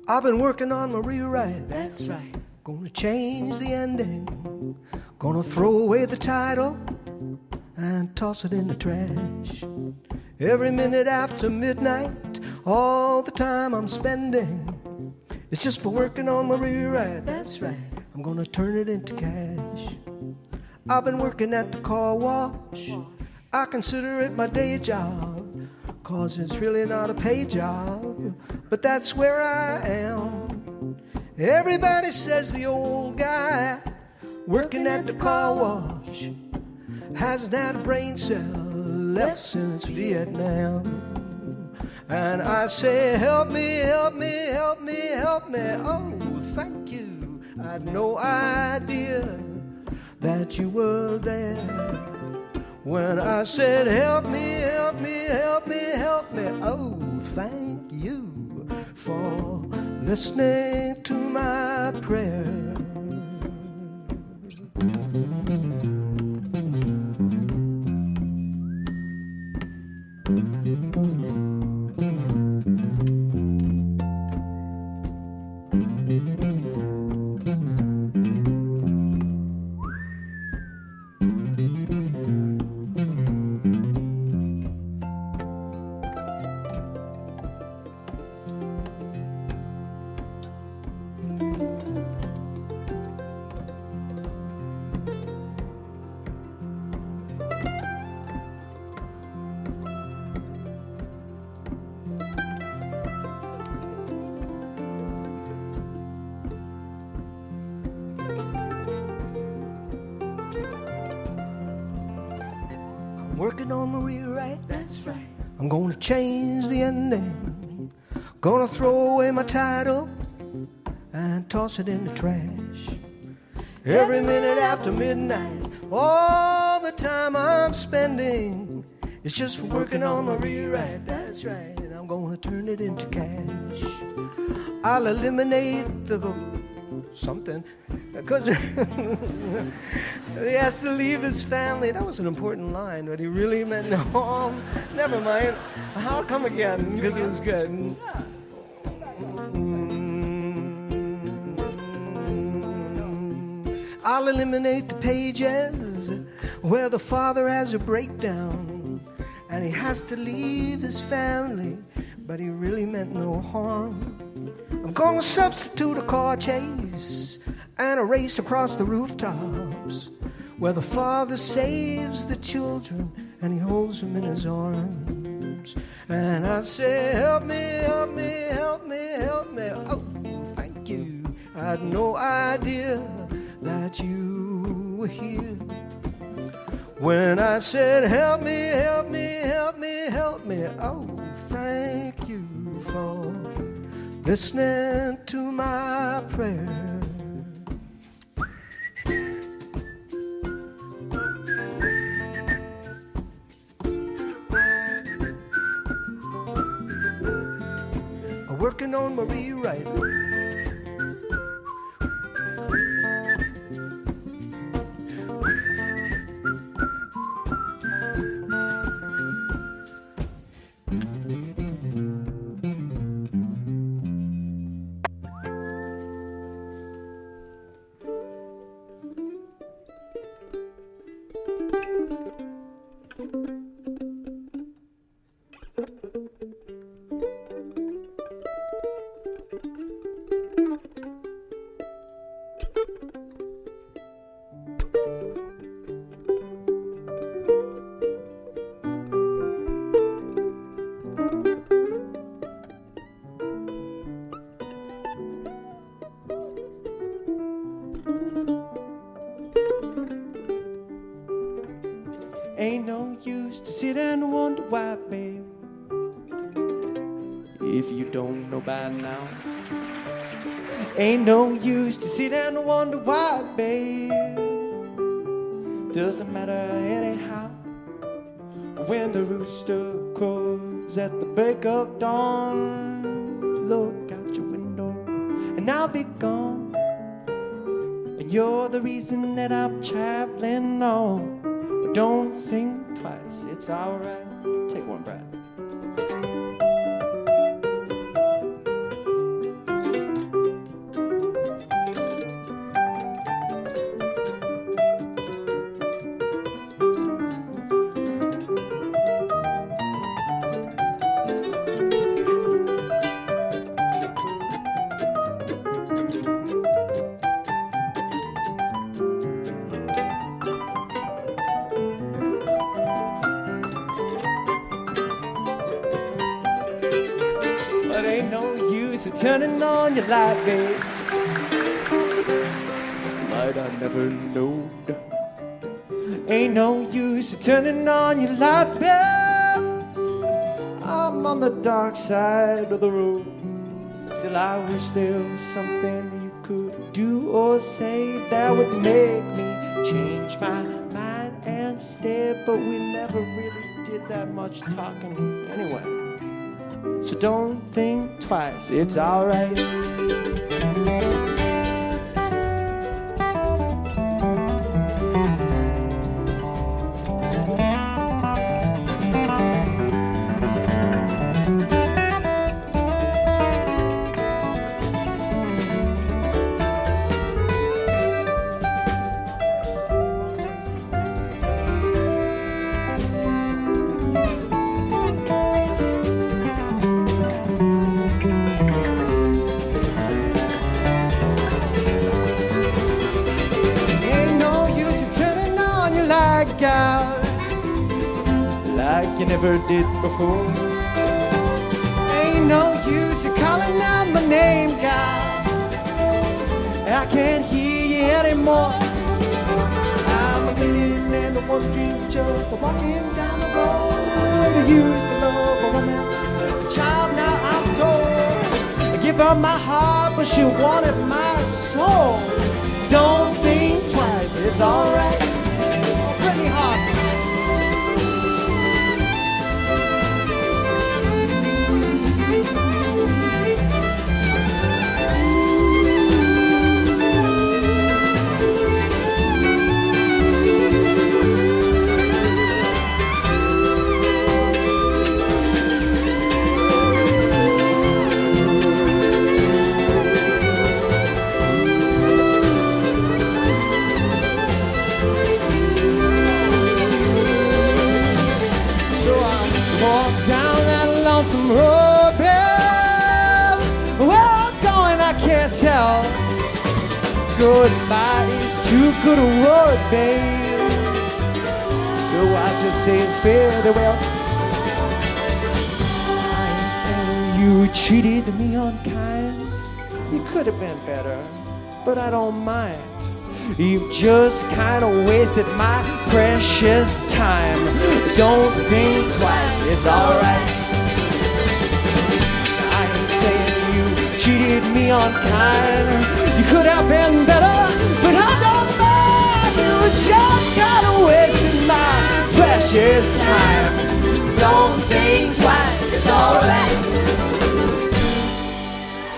I've been working on my rewrite, that's right. Gonna change the ending. Gonna throw away the title and toss it in the trash. Every minute after midnight, all the time I'm spending, it's just for working on my rewrite, that's right. I'm gonna turn it into cash. I've been working at the car wash. I consider it my day job, 'cause it's really not a pay job, but that's where I am. Everybody says the old guy working at the car wash hasn't had a brain cell left since Vietnam. And I say, help me, help me, help me, help me. Oh, thank you. I had no idea that you were there. When I said, help me, help me, help me, help me. Oh, thank you for listening to my prayer. Working on my rewrite, that's right. I'm gonna change the ending. Gonna throw away my title and toss it in the trash. Every minute after midnight, all the time I'm spending, it's just for working on my rewrite, that's right. And I'm gonna turn it into cash. I'll eliminate the something, because he has to leave his family. That was an important line, but he really meant no harm. Never mind. I'll come again, because it was good. I'll eliminate the pages where the father has a breakdown and he has to leave his family, but he really meant no harm. I'm gonna substitute a car chase and a race across the rooftops where the father saves the children and he holds them in his arms. And I say, help me, help me, help me, help me. Oh, thank you. I had no idea that you were here. When I said, help me, help me, help me, help me. Oh, thank you for listening to my prayer. Working on my rewrite. Ain't no use to sit and wonder why, babe. if you don't know by now. Ain't no use to sit and wonder why, babe. Doesn't matter anyhow. When the rooster crows at the break of dawn, look out your window and I'll be gone. And you're the reason that I'm traveling on. But don't think twice, it's alright. Take one, Brad. But ain't no use in turning on your light, babe. Might I never knowed. Ain't no use in turning on your light, babe. I'm on the dark side of the road. Still I wish there was something you could do or say that would make me change my mind and stay. But we never really did that much talking anyway. So don't think twice, it's alright. Like you never did before. Ain't no use in calling out my name, God. I can't hear you anymore. I'm a living and the one dream just walking down the road. I used to love a woman, a child now I'm told. I give her my heart, but she wanted my soul. Don't think twice, it's alright. Pretty hard. Walk down that lonesome road, babe. Where I'm going, I can't tell. Goodbye is too good a word, babe. So I just say farewell. I ain't saying you treated me unkind. You could have been better, but I don't mind. You've just kind of wasted my precious time. Don't think twice, it's alright. I ain't saying you cheated me unkind. You could have been better, but I don't mind. You just kind of wasted my precious time. Don't think twice, it's alright.